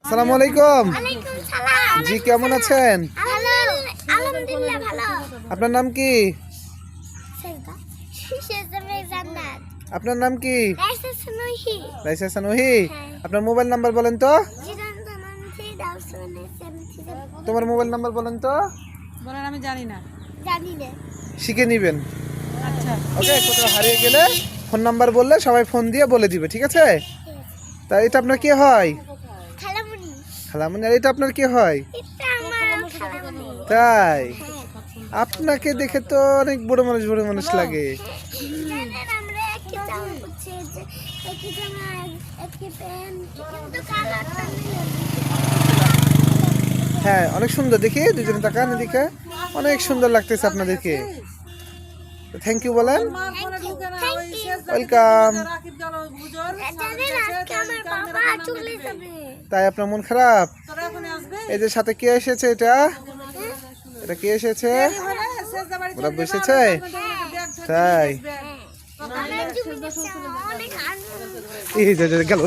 আসসালামু আলাইকুম। ওয়ালাইকুম সালাম। জি, কেমন আছেন? ভালো, আলহামদুলিল্লাহ ভালো। আপনার নাম কি? সেজমে জান্নাত। আপনার নাম কি? রাইসা সুনুহি। রাইসা সানুহি। হ্যাঁ। আপনার মোবাইল নাম্বার বলেন তো? জিরান তোমার মোবাইল নাম্বার বলেন তো? বলেন, আমি জানি না। জানি না। শিখে নিবেন। আচ্ছা, ওকে, কোথাও হারিয়ে গেলে ফোন নাম্বার বললে সবাই ফোন দিয়ে বলে দিবে, ঠিক আছে? তা এটা আপনার কি হয়? খালামুনি। খালামুনি। আর এটা আপনার কি হয়? এটা আমার খালামুনি। তাই? আপনাকে দেখে তো অনেক বড় মানুষ লাগে। জানেন আমরা একই জামা পরছি, যে একই জামা, একই প্যান্ট, কিন্তু কালারটা মিলে। হ্যাঁ, অনেক সুন্দর দেখি, দুজনে তাকান এদিকে। অনেক সুন্দর লাগতেছে আপনাদেরকে। থ্যাংক ইউ বলেন। আমার ফোনে ঢুকে না, ওই শেষ ওয়েলকাম। রাকিব গেল বুঝুন। জানেন আজকে আমার বাবা চলে যাবে। তাই আপনার মন খারাপ? তোরা এখন আসবে? এই যে সাথে কে এসেছে? এটা এটা কে এসেছে? শেষ বাড়ি ওরা বসেছে? তাই? অনেক জমি অনেক আনন্দ। এই যে গেল।